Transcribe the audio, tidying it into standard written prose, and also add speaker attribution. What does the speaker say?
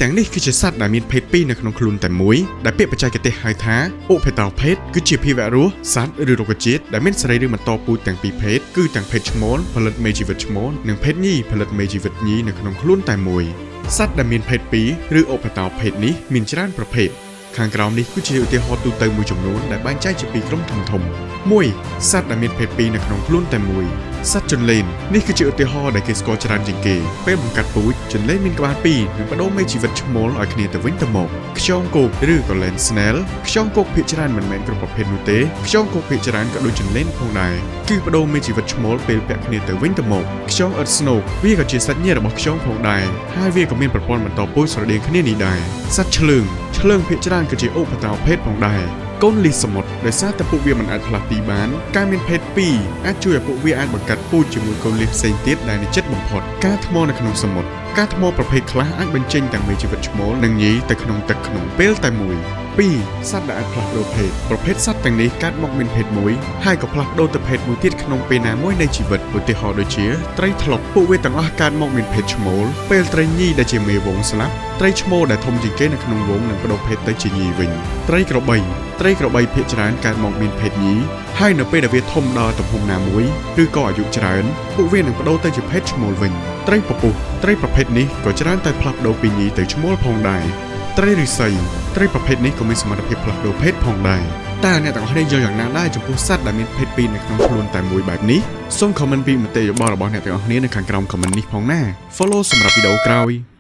Speaker 1: ទាំងនេះគឺជាសត្វដែលមានភេទពីរនៅក្នុងខ្លួនតែមួយដែលពាក្យបច្ចេកទេសហៅថាឧបេតាភេទគឺជាភាវៈរស់សត្វឬរុក្ខជាតិដែលមានសរីរាង្គបន្តពូជទាំងពីរភេទគឺទាំងភេទឈ្មោលផលិតមេជីវិតឈ្មោលនិងភេទញីផលិតមេជីវិតញីនៅក្នុងខ្លួនតែមួយសត្វដែលមានភេទពីរឬឧបេតាភេទនេះមានច្រើនប្រភេទខាងក្រោមនេះគឺជាឧទាហរណ៍ទូទៅមួយចំនួនដែលបែងចែកជាពីរក្រុមធំៗ 1. សត្វដែលមានភេទពីរនៅក្នុងខ្លួនតែមួយសត្វជន្លេននេះគឺជាឧទាហរណ៍ដែលគេស្គាល់ច្រើនជាងគេពេលបង្កាត់ពូជជន្លេនមានក្បាលពីរនិងបដូរមេជីវិតឈ្មោលឲ្យគ្នាទៅវិញទៅមកខ្យងគោកឬក៏ Land Snail ខ្យងគោកភាគច្រើនមិនមែនគ្រប់ប្រភេទនោះទេខ្យងគោកភាគច្រើនក៏ដូចជន្លេនផងដែរគឺបដូរមេជីវិតឈ្មោលពេលពាក់គ្នាទៅវិញទៅមកខ្យងអ៊ិតស្នូកវាក៏ជាសាច់ញាតិរបស់ខ្យងផងដែរហើយវាក៏មានប្រព័ន្ធបន្តពូជស្រដៀងគ្នានេះដែរសត្វឆ្លើងភាគច្រើនក៏ជាឧបេតាភេទផងដែរកូនលីសសមុទ្រដោយសារតែពួកវាមិនអាចផ្លាស់ទីបានការមានភេទពីរអាចជួយឲ្យពួកវាអាចបង្កាត់ពូជជាមួយកូនលីសផ្សេងទៀតដែលនៅជិតបំផុតការថ្មនៅក្នុងសមុទ្រការថ្មប្រភេទខ្លះអាចបញ្ចេញទាំងមេជីវិតឈ្មោលនិងញីទៅក្នុងទឹកក្នុងពេលតែមួយ 2. សត្វដែលអាចផ្លាស់ប្ដូរភេទប្រភេទសត្វទាំងនេះកើតមកមានភេទមួយហើយក៏ផ្លាស់ប្ដូរទៅភេទមួយទៀតក្នុងពេលណាមួយនៃជីវិតឧទាហរណ៍ដូចជាត្រីថ្លុកពួកវាទាំងអស់កើតមកមានភេទឈ្មោលពេលត្រីញីដែលជាមេវងស្លាប់ត្រីឈ្មោលដែលធំជាងគេនៅក្នុងវងនឹងប្ដូរភេទទៅជាញីវិញត្រីក្របីភាគច្រើនកើតមកមានភេទញីហើយនៅពេលដែលវាធំដល់ទំហំណាមួយឬក៏អាយុច្រើនពួកវានឹងប្ដូរទៅជាភេទឈ្មោលវិញត្រីពពុះត្រីប្រភេទនេះក៏ច្រើនតែផ្លាស់ប្ដូរពីញីទៅឈ្មោលផងដែរត្រីឫស្សីត្រីប្រភេទនេះក៏មានសមត្ថភាពផ្លាស់ប្ដូរភេទផងដែរតើអ្នកទាំងអស់គ្នាយល់យ៉ាងណាដែរចំពោះសត្វដែលមានភេទពីរនៅក្នុងខ្លួនតែមួយបែបនេះសូម comment ពីមតិយោបល់របស់អ្នកទាំងអស់គ្នានៅខាងក្រោម comment នេះផងណា Follow សម្រាប់វីដេអូក្រោយ